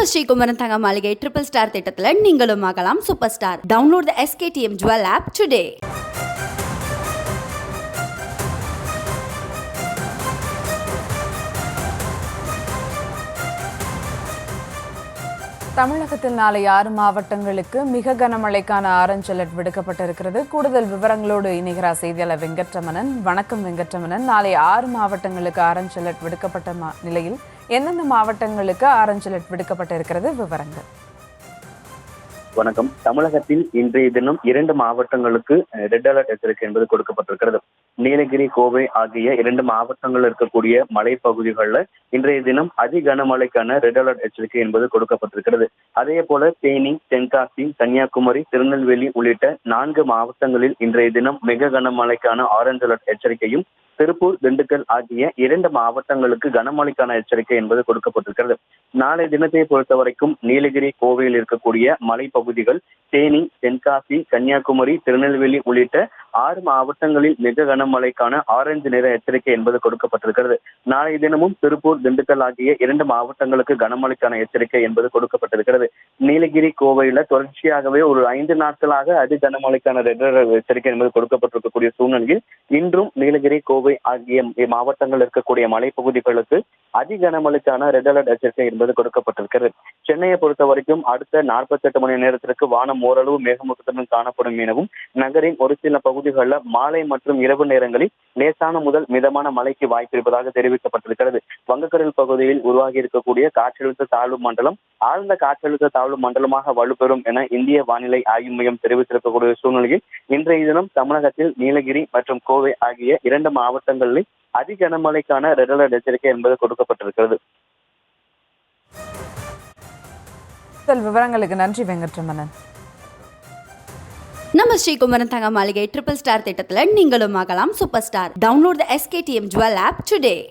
நம்ம ஸ்ரீகுமரன் தங்க மாளிகை ட்ரிபிள் ஸ்டார் திட்டத்தில் நீங்களும் ஆகலாம் சூப்பர் ஸ்டார். டவுன்லோட் த SKTM Jewel app today. தமிழகத்தில் நாளை 6 மாவட்டங்களுக்கு மிக கனமழைக்கான ஆரஞ்சு அலர்ட் விடுக்கப்பட்டிருக்கிறது. கூடுதல் விவரங்களோடு இணைகிறார் செய்தியாளர் வெங்கட்ரமணன். வணக்கம் வெங்கட்ரமணன். நாளை 6 மாவட்டங்களுக்கு ஆரஞ்சு அலர்ட் விடுக்கப்பட்ட நிலையில் எந்தெந்த மாவட்டங்களுக்கு ஆரஞ்சு அலர்ட் விடுக்கப்பட்டிருக்கிறது? விவரங்கள். வணக்கம். தமிழகத்தில் இன்றைய தினம் 2 மாவட்டங்களுக்கு ரெட் அலர்ட் எச்சரிக்கை என்பது கொடுக்கப்பட்டிருக்கிறது. நீலகிரி, கோவை ஆகிய 2 மாவட்டங்கள் இருக்கக்கூடிய மலைப்பகுதிகளில் இன்றைய தினம் அதி கனமழைக்கான ரெட் அலர்ட் எச்சரிக்கை என்பது கொடுக்கப்பட்டிருக்கிறது. அதே போல தேனி, தென்காசி, கன்னியாகுமரி, திருநெல்வேலி உள்ளிட்ட 4 மாவட்டங்களில் இன்றைய தினம் மிக கனமழைக்கான ஆரஞ்சு அலர்ட் எச்சரிக்கையும், திருப்பூர், திண்டுக்கல் ஆகிய 2 மாவட்டங்களுக்கு கனமழைக்கான எச்சரிக்கை என்பது கொடுக்கப்பட்டிருக்கிறது. நாளை தினத்தை பொறுத்த வரைக்கும் நீலகிரி, கோவையில் இருக்கக்கூடிய மலைப்பகுதிகள், தேனி, தென்காசி, கன்னியாகுமரி, திருநெல்வேலி உள்ளிட்ட 6 மாவட்டங்களில் மிக கனமழைக்கான ஆரஞ்சு நிற எச்சரிக்கை என்பது கொடுக்கப்பட்டிருக்கிறது. நாளை தினமும் திருப்பூர், திண்டுக்கல் ஆகிய 2 மாவட்டங்களுக்கு கனமழைக்கான எச்சரிக்கை என்பது கொடுக்கப்பட்டிருக்கிறது. நீலகிரி, கோவையில தொடர்ச்சியாகவே ஒரு 5 நாட்களாக அதி கனமழைக்கான ரெட் அலர்ட் எச்சரிக்கை என்பது கொடுக்கப்பட்டிருக்கக்கூடிய சூழ்நிலையில் இன்றும் நீலகிரி, கோவை ஆகிய மாவட்டங்கள் இருக்கக்கூடிய மலைப்பகுதிகளுக்கு அதி கனமழைக்கான ரெட் அலர்ட் எச்சரிக்கை என்பது கொடுக்கப்பட்டிருக்கிறது. சென்னையை பொறுத்த வரைக்கும் அடுத்த 48 மணி நேரத்திற்கு வானம் ஓரளவு மேகமூட்டத்துடன் காணப்படும் எனவும், நகரின் ஒரு சில பகுதிகளில் மாலை மற்றும் இரவு நேரங்களில் லேசான முதல் மிதமான மழைக்கு வாய்ப்பு இருப்பதாக தெரிவிக்கப்பட்டிருக்கிறது. வங்கக்கடல் பகுதியில் உருவாகி இருக்கக்கூடிய காற்றழுத்த தாழ்வு மண்டலம் ஆழ்ந்த காற்றழுத்த தாழ்வு மண்டலமாக வலுப்பெறும் என இந்திய வானிலை ஆய்வு மையம் தெரிவித்திருக்கக்கூடிய சூழ்நிலையில் இன்றைய தினம் தமிழகத்தில் நீலகிரி மற்றும் கோவை ஆகிய 2 மாவட்டங்களில் அதி கனமழைக்கான ரெட் அலர்ட் எச்சரிக்கை என்பது கொடுக்கப்பட்டிருக்கிறது. விவரங்களுக்கு நன்றி வெங்கட்ரமணன். நம்ம ஸ்ரீகுமரன் தங்க மாளிகை ட்ரிபிள் ஸ்டார் திட்டத்தில் நீங்களும் ஆகலாம் சூப்பர் ஸ்டார். டவுன்லோட் த SKTM Jewel app today.